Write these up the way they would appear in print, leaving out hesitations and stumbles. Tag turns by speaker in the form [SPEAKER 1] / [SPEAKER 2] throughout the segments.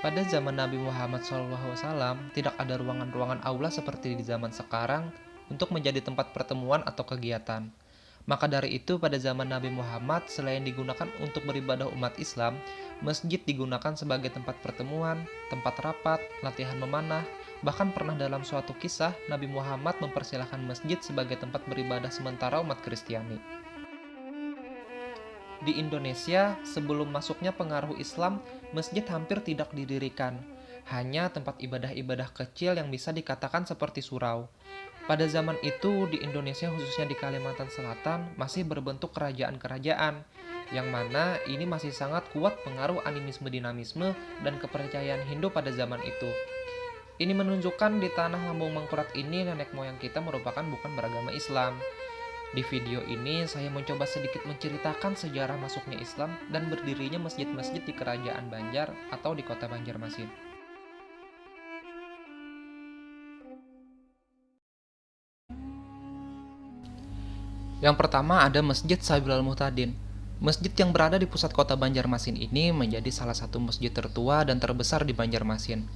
[SPEAKER 1] Pada zaman Nabi Muhammad SAW, tidak ada ruangan-ruangan aula seperti di zaman sekarang untuk menjadi tempat pertemuan atau kegiatan. Maka dari itu, pada zaman Nabi Muhammad, selain digunakan untuk beribadah umat Islam, masjid digunakan sebagai tempat pertemuan, tempat rapat, latihan memanah. Bahkan pernah dalam suatu kisah, Nabi Muhammad mempersilahkan masjid sebagai tempat beribadah sementara umat Kristiani. Di Indonesia, sebelum masuknya pengaruh Islam, masjid hampir tidak didirikan. Hanya tempat ibadah-ibadah kecil yang bisa dikatakan seperti surau. Pada zaman itu, di Indonesia khususnya di Kalimantan Selatan, masih berbentuk kerajaan-kerajaan, yang mana ini masih sangat kuat pengaruh animisme-dinamisme dan kepercayaan Hindu pada zaman itu. Ini menunjukkan di tanah lambung mangkurat ini nenek moyang kita merupakan bukan beragama Islam. Di video ini, saya mencoba sedikit menceritakan sejarah masuknya Islam dan berdirinya masjid-masjid di Kerajaan Banjar atau di kota Banjarmasin. Yang pertama ada Masjid Sabil Al-Muhtadin. Masjid yang berada di pusat kota Banjarmasin ini menjadi salah satu masjid tertua dan terbesar di Banjarmasin.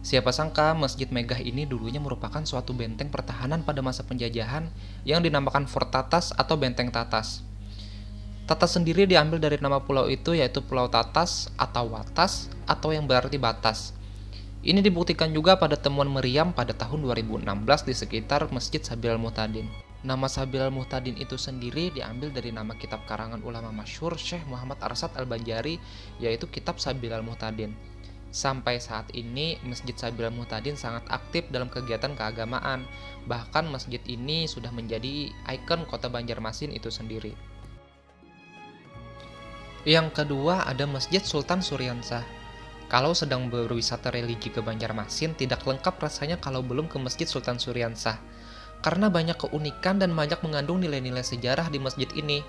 [SPEAKER 1] Siapa sangka masjid megah ini dulunya merupakan suatu benteng pertahanan pada masa penjajahan yang dinamakan Fort Tatas atau Benteng Tatas. Tatas sendiri diambil dari nama pulau itu yaitu Pulau Tatas atau Watas atau yang berarti batas. Ini dibuktikan juga pada temuan meriam pada tahun 2016 di sekitar Masjid Sabil Al-Muhtadin. Nama Sabil Al-Muhtadin itu sendiri diambil dari nama kitab karangan ulama masyhur Syekh Muhammad Arsad Al-Banjari yaitu Kitab Sabil Al-Muhtadin. Sampai saat ini, Masjid Sabil Al-Muhtadin sangat aktif dalam kegiatan keagamaan. Bahkan masjid ini sudah menjadi ikon kota Banjarmasin itu sendiri. Yang kedua ada Masjid Sultan Suryansah. Kalau sedang berwisata religi ke Banjarmasin, tidak lengkap rasanya kalau belum ke Masjid Sultan Suryansah. Karena banyak keunikan dan banyak mengandung nilai-nilai sejarah di masjid ini.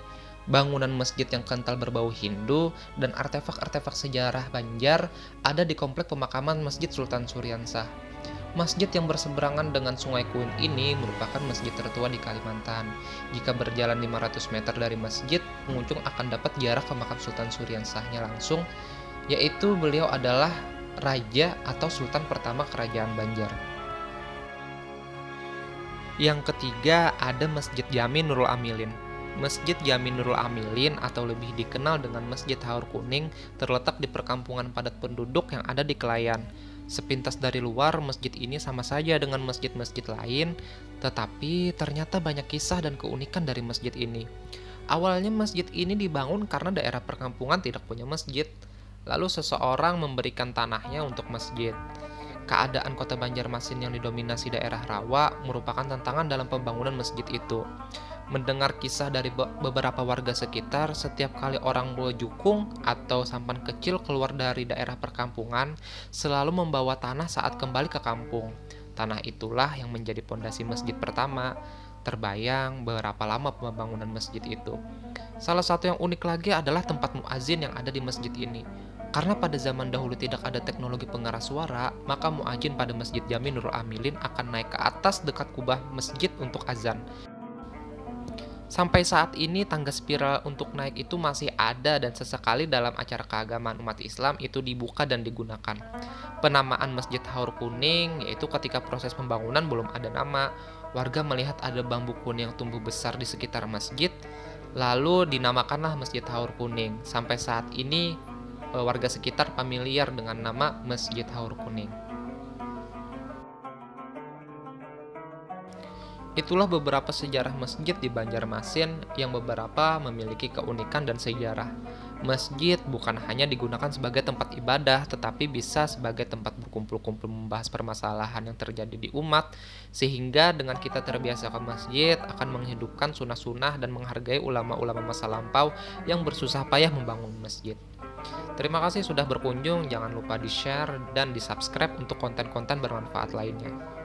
[SPEAKER 1] Bangunan masjid yang kental berbau Hindu dan artefak-artefak sejarah Banjar ada di komplek pemakaman Masjid Sultan Suryansah. Masjid yang berseberangan dengan Sungai Kuin ini merupakan masjid tertua di Kalimantan. Jika berjalan 500 meter dari masjid, pengunjung akan dapat jarak ke makam Sultan Suryansahnya langsung, yaitu beliau adalah Raja atau Sultan pertama Kerajaan Banjar. Yang ketiga ada Masjid Jami Nurul Amilin. Masjid Jami Nurul Amilin atau lebih dikenal dengan Masjid Haur Kuning terletak di perkampungan padat penduduk yang ada di Kelayan. Sepintas dari luar, masjid ini sama saja dengan masjid-masjid lain, tetapi ternyata banyak kisah dan keunikan dari masjid ini. Awalnya masjid ini dibangun karena daerah perkampungan tidak punya masjid, lalu seseorang memberikan tanahnya untuk masjid. Keadaan kota Banjarmasin yang didominasi daerah rawa merupakan tantangan dalam pembangunan masjid itu. Mendengar kisah dari beberapa warga sekitar, setiap kali orang Jukung atau sampan kecil keluar dari daerah perkampungan, selalu membawa tanah saat kembali ke kampung. Tanah itulah yang menjadi pondasi masjid pertama. Terbayang berapa lama pembangunan masjid itu. Salah satu yang unik lagi adalah tempat muazin yang ada di masjid ini. Karena pada zaman dahulu tidak ada teknologi pengeras suara, maka muazin pada Masjid Jami Nurul Amilin akan naik ke atas dekat kubah masjid untuk azan. Sampai saat ini tangga spiral untuk naik itu masih ada dan sesekali dalam acara keagamaan umat Islam itu dibuka dan digunakan. Penamaan Masjid Haur Kuning yaitu ketika proses pembangunan belum ada nama, warga melihat ada bambu kuning yang tumbuh besar di sekitar masjid, lalu dinamakanlah Masjid Haur Kuning. Sampai saat ini warga sekitar familiar dengan nama Masjid Haur Kuning. Itulah beberapa sejarah masjid di Banjarmasin yang beberapa memiliki keunikan dan sejarah. Masjid bukan hanya digunakan sebagai tempat ibadah, tetapi bisa sebagai tempat berkumpul-kumpul membahas permasalahan yang terjadi di umat, sehingga dengan kita terbiasa ke masjid akan menghidupkan sunnah-sunnah dan menghargai ulama-ulama masa lampau yang bersusah payah membangun masjid. Terima kasih sudah berkunjung, jangan lupa di-share dan di-subscribe untuk konten-konten bermanfaat lainnya.